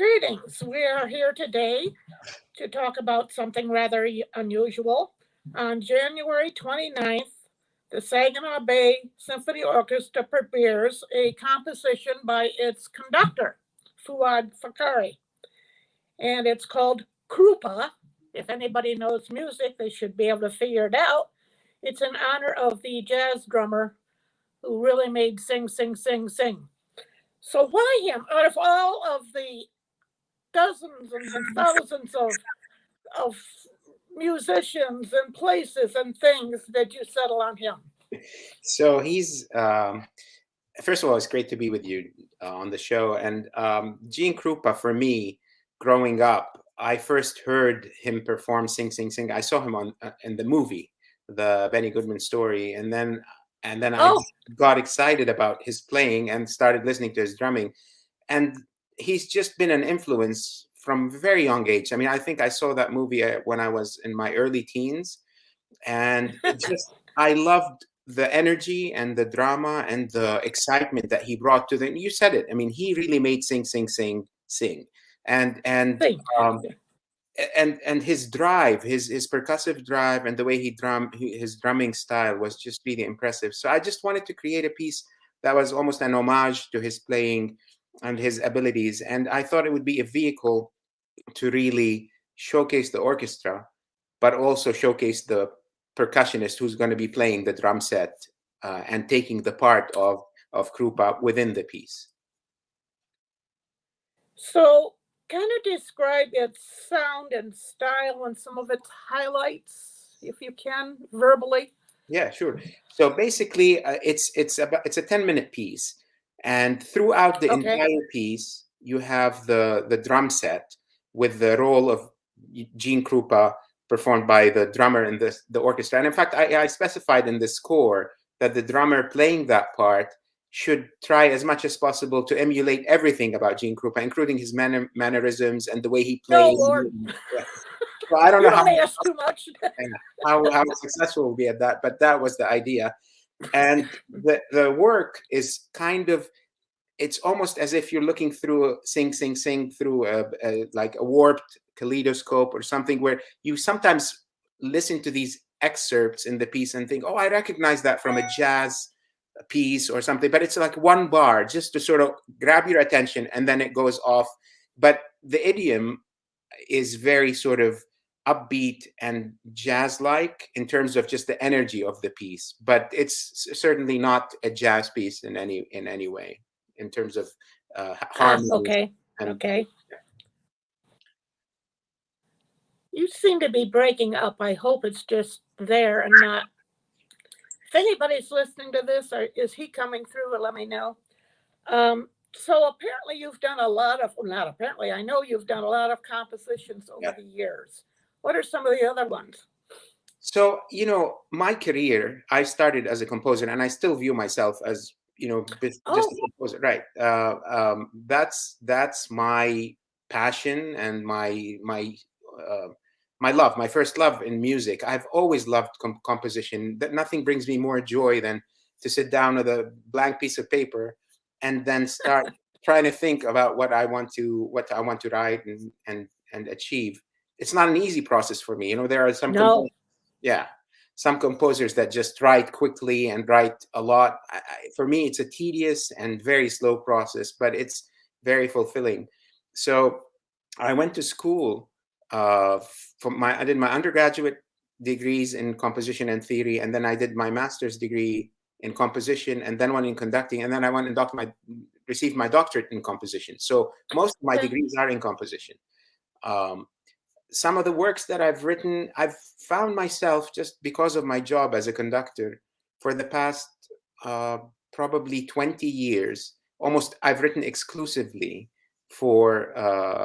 Greetings. We are here today to talk about something rather unusual. On January 29th, the Saginaw Bay Symphony Orchestra premieres a composition by its conductor, Fouad Fakhouri, and it's called Krupa. If anybody knows music, they should be able to figure it out. It's in honor of the jazz drummer who really made Sing, Sing, Sing, Sing. So why him? Out of all of the dozens and thousands of musicians and places and things that you settle on him. So he's first of all, it's great to be with you on the show. And Gene Krupa, for me, growing up, I first heard him perform "Sing, Sing, Sing." I saw him on in the movie, the Benny Goodman story, and then I got excited about his playing and started listening to his drumming, and he's just been an influence from a very young age. I mean, I think I saw that movie when I was in my early teens, and I loved the energy and the drama and the excitement that he brought to them. You said it. I mean, he really made sing, sing, sing, sing, and um, and his drive, his percussive drive, and the way his drumming style was just really impressive. So I just wanted to create a piece that was almost an homage to his playing and his abilities, and I thought it would be a vehicle to really showcase the orchestra, but also showcase the percussionist who's going to be playing the drum set and taking the part of Krupa within the piece. So, kind of describe its sound and style and some of its highlights, if you can, verbally. Yeah, sure. So basically, it's a 10-minute piece, and throughout the entire piece, you have the drum set with the role of Gene Krupa performed by the drummer in the orchestra. And in fact, I specified in the score that the drummer playing that part should try as much as possible to emulate everything about Gene Krupa, including his mannerisms and the way he plays. No, Lord. Yeah. So I don't know how successful we'll be at that, but that was the idea. And the work is kind of, it's almost as if you're looking through sing, sing, sing through like a warped kaleidoscope or something, where you sometimes listen to these excerpts in the piece and think, oh, I recognize that from a jazz piece or something, but it's like one bar just to sort of grab your attention and then it goes off. But the idiom is very sort of upbeat and jazz-like in terms of just the energy of the piece, but it's certainly not a jazz piece in any way in terms of harmony. Okay. You seem to be breaking up. I hope it's just there and not. If anybody's listening to this, or is he coming through? Let me know. So apparently you've done a lot of, not apparently, I know you've done a lot of compositions over the years. What are some of the other ones? So, my career, I started as a composer, and I still view myself as, just a composer, right? That's my passion and my love, my first love in music. I've always loved composition. That nothing brings me more joy than to sit down with a blank piece of paper and then start trying to think about what I want to write and achieve. It's not an easy process for me. There are some some composers that just write quickly and write a lot. For me, it's a tedious and very slow process, but it's very fulfilling. So I went to school. I did my undergraduate degrees in composition and theory, and then I did my master's degree in composition, and then one in conducting, and then I went and received my doctorate in composition. So most of my degrees are in composition. Some of the works that I've written, I've found myself, just because of my job as a conductor, for the past probably 20 years, almost I've written exclusively for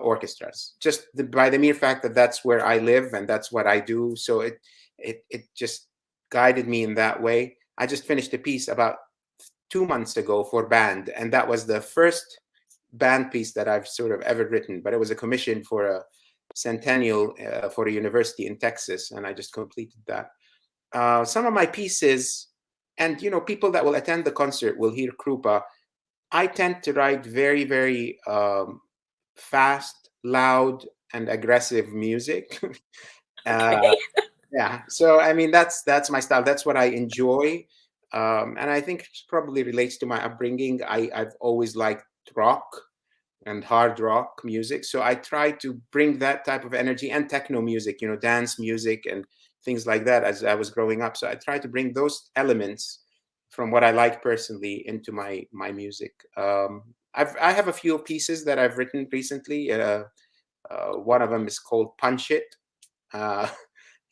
orchestras, just by the mere fact that that's where I live and that's what I do. So it just guided me in that way. I just finished a piece about 2 months ago for band, and that was the first band piece that I've sort of ever written, but it was a commission for a centennial for a university in Texas, and I just completed that. Some of my pieces, and people that will attend the concert will hear Krupa. I tend to write very, very fast, loud, and aggressive music. uh, Okay. yeah. So I mean, that's my style. That's what I enjoy, and I think it probably relates to my upbringing. I've always liked rock and hard rock music, so I try to bring that type of energy and techno music, dance music and things like that as I was growing up. So I try to bring those elements from what I like personally into my music. I have a few pieces that I've written recently. One of them is called Punch It. Uh,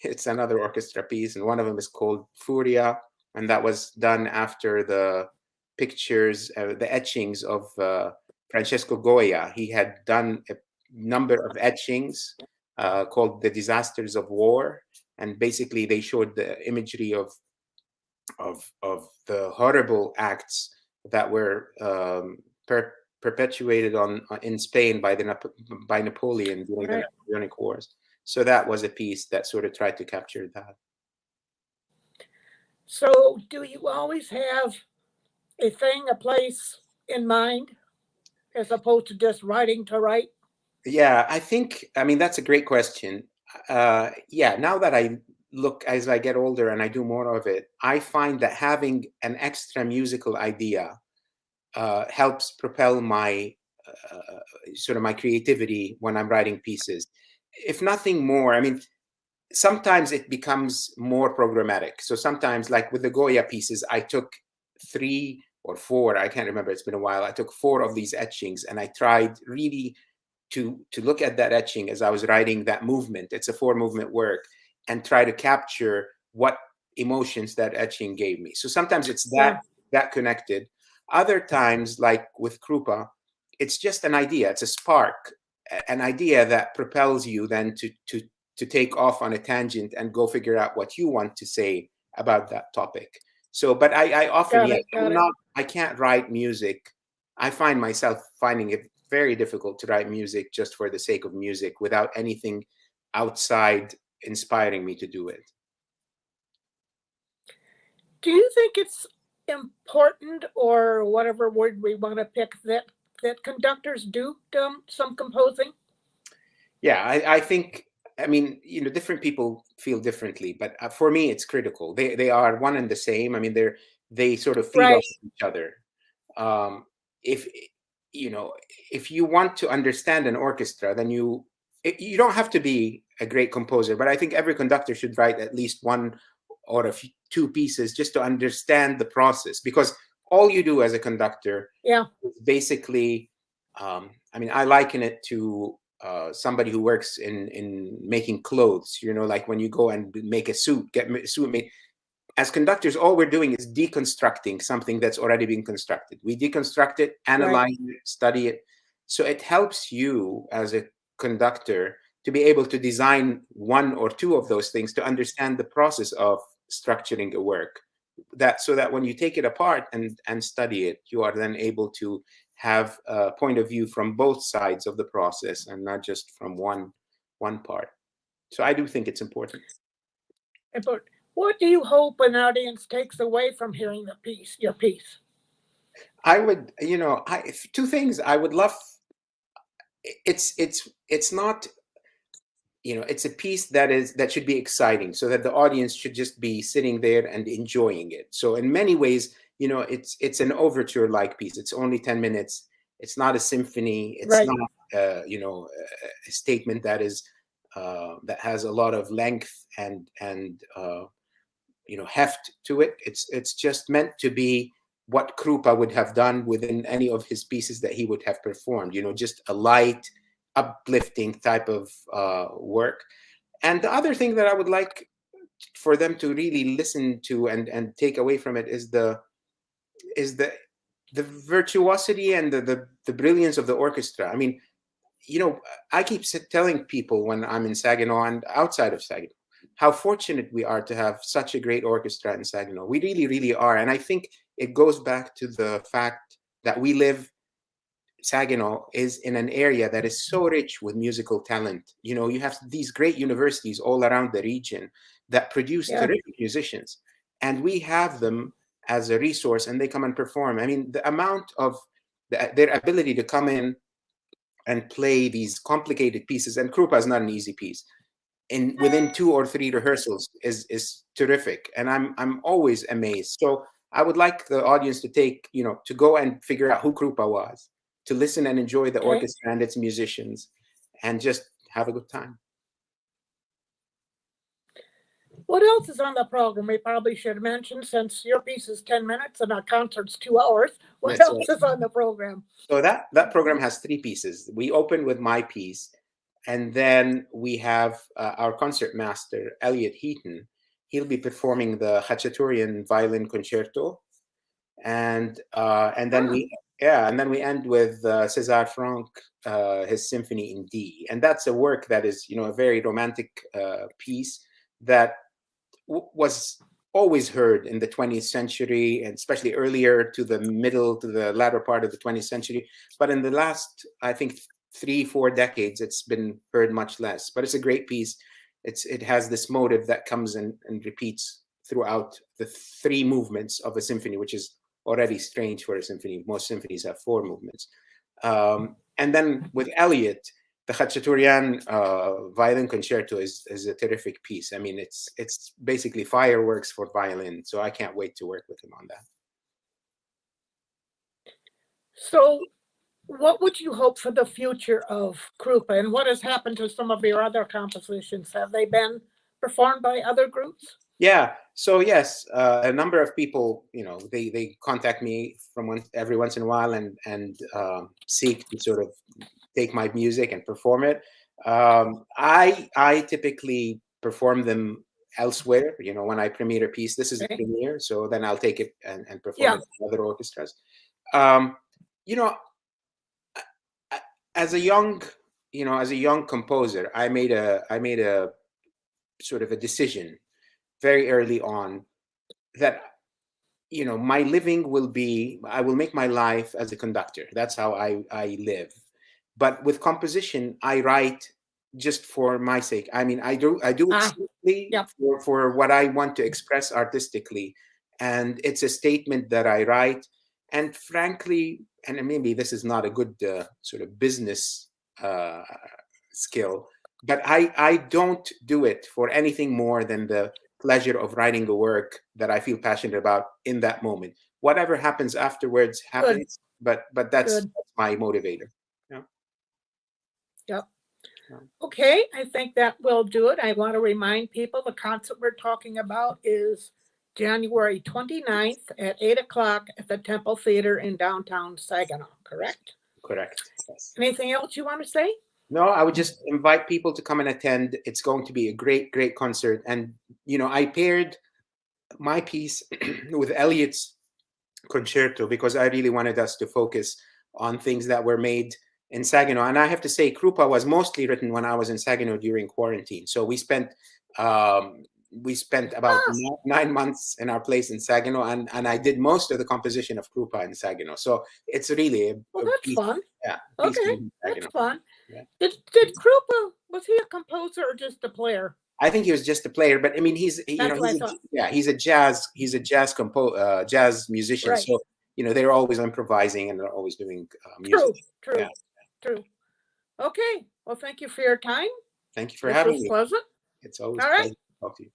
it's another orchestra piece, and one of them is called Furia, and that was done after the pictures, the etchings of Francesco Goya. He had done a number of etchings called "The Disasters of War," and basically they showed the imagery of the horrible acts that were perpetuated in Spain by Napoleon during the Right. Napoleonic Wars. So that was a piece that sort of tried to capture that. So, do you always have a thing, a place in mind, as opposed to just writing to write? Yeah, I mean, that's a great question. Yeah, now that I look as I get older and I do more of it, I find that having an extra musical idea helps propel my sort of my creativity when I'm writing pieces. If nothing more, I mean, sometimes it becomes more programmatic. So sometimes, like with the Goya pieces, I took 3 or 4, I can't remember, it's been a while. I took 4 of these etchings and I tried really to look at that etching as I was writing that movement. It's a 4 movement work, and try to capture what emotions that etching gave me. So sometimes it's Yeah. that connected. Other times, like with Krupa, it's just an idea. It's a spark, an idea that propels you then to take off on a tangent and go figure out what you want to say about that topic. So, but I often, Got yeah, it. Got it. I can't write music. I find myself finding it very difficult to write music just for the sake of music without anything outside inspiring me to do it. Do you think it's important, or whatever word we want to pick, that conductors do some composing? Yeah, I think, I mean, different people feel differently, but for me, it's critical. They are one and the same. I mean, they sort of feed off Right. each other. Um, if you know, if you want to understand an orchestra, then you don't have to be a great composer, but I think every conductor should write at least one or 2 pieces just to understand the process, because all you do as a conductor Yeah. is basically, I mean, I liken it to somebody who works in making clothes. Like when you go and make a suit, get a suit made. As conductors, all we're doing is deconstructing something that's already been constructed. We deconstruct it, Right. analyze it, study it. So it helps you as a conductor to be able to design 1 or 2 of those things, to understand the process of structuring a work. So that when you take it apart and study it, you are then able to have a point of view from both sides of the process and not just from one part. So I do think it's important. But what do you hope an audience takes away from hearing your piece? I would, 2 things I would love. It's not, it's a piece that should be exciting, so that the audience should just be sitting there and enjoying it. So in many ways, it's an overture like piece. It's only 10 minutes. It's not a symphony. It's Right. not, a statement that has a lot of length and heft to it. It's just meant to be what Krupa would have done within any of his pieces that he would have performed. Just a light, uplifting type of work. And the other thing that I would like for them to really listen to and take away from it is the virtuosity and the brilliance of the orchestra. I mean, I keep telling people when I'm in Saginaw and outside of Saginaw how fortunate we are to have such a great orchestra in Saginaw. We really, really are. And I think it goes back to the fact that Saginaw is in an area that is so rich with musical talent. You have these great universities all around the region that produce Yeah. terrific musicians, and we have them as a resource, and they come and perform. I mean, the amount of their ability to come in and play these complicated pieces. And Krupa is not an easy piece. Within 2 or 3 rehearsals is terrific, and I'm always amazed. So I would like the audience to to go and figure out who Krupa was, to listen and enjoy the orchestra and its musicians, and just have a good time. What else is on the program? We probably should mention, since your piece is 10 minutes and our concert's 2 hours. What else is on the program? So that program has 3 pieces. We open with my piece, and then we have our concert master, Elliot Heaton. He'll be performing the Khachaturian Violin Concerto, and then we end with César Franck, his Symphony in D, and that's a work that is a very romantic piece that was always heard in the 20th century, and especially earlier to the latter part of the 20th century. But in the last, I think, 3-4 decades, it's been heard much less. But it's a great piece. It has this motive that comes and repeats throughout the 3 movements of a symphony, which is already strange for a symphony. Most symphonies have 4 movements. And then with Elliot, the Khachaturian Violin Concerto is a terrific piece. I mean, it's basically fireworks for violin. So I can't wait to work with him on that. So what would you hope for the future of Krupa, and what has happened to some of your other compositions? Have they been performed by other groups? Yeah. So yes, a number of people, they contact me every once in a while and seek to sort of take my music and perform it. I typically perform them elsewhere. When I premiere a piece, this is a premiere, so then I'll take it and perform it in other orchestras. As a young composer, I made a sort of a decision very early on that my living will be, I will make my life as a conductor. That's how I live. But with composition, I write just for my sake. I mean, I do it simply for what I want to express artistically, and it's a statement that I write. And frankly, and maybe this is not a good sort of business skill, but I don't do it for anything more than the pleasure of writing a work that I feel passionate about in that moment. Whatever happens afterwards happens, but that's my motivator. Yep. Okay, I think that will do it. I want to remind people the concert we're talking about is January 29th at 8 o'clock at the Temple Theater in downtown Saginaw, correct? Correct. Yes. Anything else you want to say? No, I would just invite people to come and attend. It's going to be a great, great concert. And, I paired my piece with Elliot's concerto because I really wanted us to focus on things that were made in Saginaw. And I have to say, Krupa was mostly written when I was in Saginaw during quarantine. So we spent about 9 months in our place in Saginaw, and I did most of the composition of Krupa in Saginaw. So it's really that's fun. Yeah. Okay, that's fun. Yeah. Did Krupa, was he a composer or just a player? I think he was just a player, but I mean, he's a jazz jazz musician. Right. So they're always improvising and they're always doing music. True. Okay. Well, thank you for your time. Thank you for having me. Pleasant. It's always pleasant to talk to you.